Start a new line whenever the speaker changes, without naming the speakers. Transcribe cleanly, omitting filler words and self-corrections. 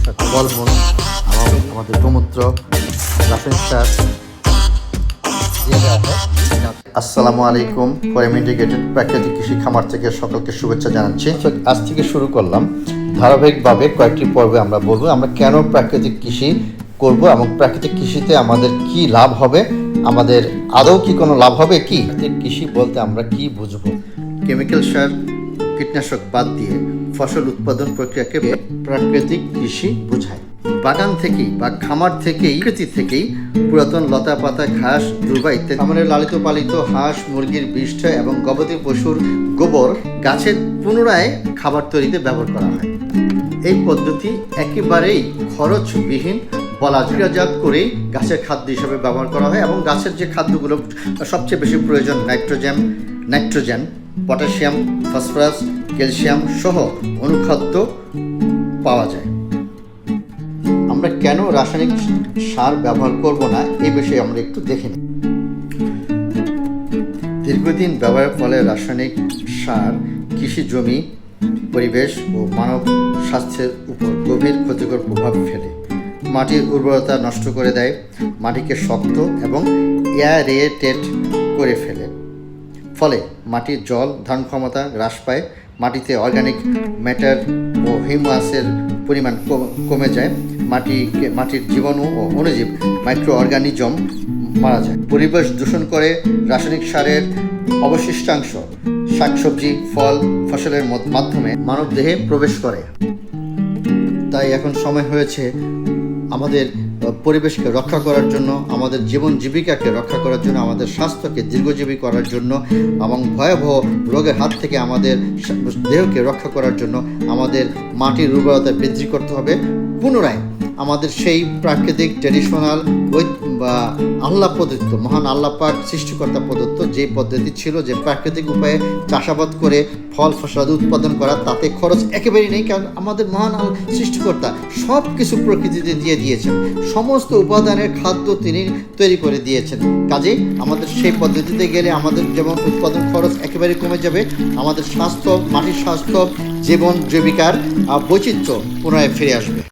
ফলমূল এবং আমাদের গোমূত্র, রাসায়নিক সার দিয়ে দেওয়া হয়। আসসালামু আলাইকুম। ফরেম ইন্টিগ্রেটেড প্রাকৃতিক কৃষি খামার থেকে সকলকে শুভেচ্ছা জানাচ্ছি। আজ থেকে শুরু করলাম ধারাবাহিকভাবে কয়েকটি পর্বে আমরা বলবো আমরা কেন প্রাকৃতিক কৃষি করব এবং প্রাকৃতিক কৃষিতে আমাদের কি লাভ হবে, আমাদের আদৌ কি কোনো লাভ হবে কি। প্রাকৃতিক কৃষি বলতে আমরা কি বুঝবো? কেমিক্যাল সার, কীটনাশক বাদ দিয়ে ফসল উৎপাদন প্রক্রিয়াকে প্রাকৃতিক কৃষি বোঝায়। বাগান থেকেই বা খামার থেকেই, প্রকৃতি থেকেই পুরাতন লতা পাতা, ঘাস, দুর্বা ইত্যাদি খামারের লালিত পালিত হাঁস, মুরগির বিষ্ঠ এবং গবাদি পশুর গোবর গাছের পুনরায় খাবার তৈরিতে ব্যবহার করা হয়। এই পদ্ধতি একেবারেই খরচবিহীন বলা যায়। প্রক্রিয়াজাত করেই গাছের খাদ্য হিসেবে ব্যবহার করা হয় এবং গাছের যে খাদ্যগুলো সবচেয়ে বেশি প্রয়োজন নাইট্রোজেন, পটাশিয়াম, ফসফরাস, ক্যালসিয়াম সহ অনুখাদ্য পাওয়া যায়। আমরা কেন রাসায়নিক সার ব্যবহার করব না এই বিষয়ে আমরা একটু দেখে নিই। দীর্ঘদিন ব্যবহারের ফলে রাসায়নিক সার কৃষি জমি, পরিবেশ ও মানব স্বাস্থ্যের উপর গভীর ক্ষতিকর প্রভাব ফেলে। মাটির উর্বরতা নষ্ট করে দেয়, মাটিকে শক্ত এবং এয়ারেটেড করে ফেলে। ফলে মাটির জল ধারণ ক্ষমতা হ্রাস পায়, মাটিতে অর্গানিক ম্যাটার ও হিউমাসের পরিমাণ কমে যায়, মাটির জীবাণু ও অণুজীব মাইক্রো অর্গানিজম মারা যায়। পরিবেশ দূষণ করে রাসায়নিক সারের অবশিষ্টাংশ শাকসবজি, ফল, ফসলের মাধ্যমে মানবদেহে প্রবেশ করে। তাই এখন সময় হয়েছে আমাদের পরিবেশকে রক্ষা করার জন্য, আমাদের জীবন জীবিকাকে রক্ষা করার জন্য, আমাদের স্বাস্থ্যকে দীর্ঘজীবী করার জন্য এবং ভয়াবহ রোগের হাত থেকে আমাদের দেহকে রক্ষা করার জন্য আমাদের মাটির উর্বরতা বৃদ্ধি করতে হবে। পুনরায় আমাদের সেই প্রাকৃতিক ট্র্যাডিশনাল বা আল্লাহ প্রদত্ত, মহান আল্লাহ পাক সৃষ্টিকর্তা প্রদত্ত যে পদ্ধতি ছিল, যে প্রাকৃতিক উপায়ে চাষাবাদ করে ফল ফসল উৎপাদন করা, তাতে খরচ একেবারেই নেই। কারণ আমাদের মহান সৃষ্টিকর্তা সব কিছু প্রকৃতিতে দিয়ে দিয়েছেন, সমস্ত উপাদানের খাদ্য তিনি তৈরি করে দিয়েছেন। কাজেই আমাদের সেই পদ্ধতিতে গেলে আমাদের যেমন উৎপাদন খরচ একেবারে কমে যাবে, আমাদের স্বাস্থ্য, মাটির স্বাস্থ্য, জীবন জীবিকার বৈচিত্র্য পুনরায় ফিরে আসবে।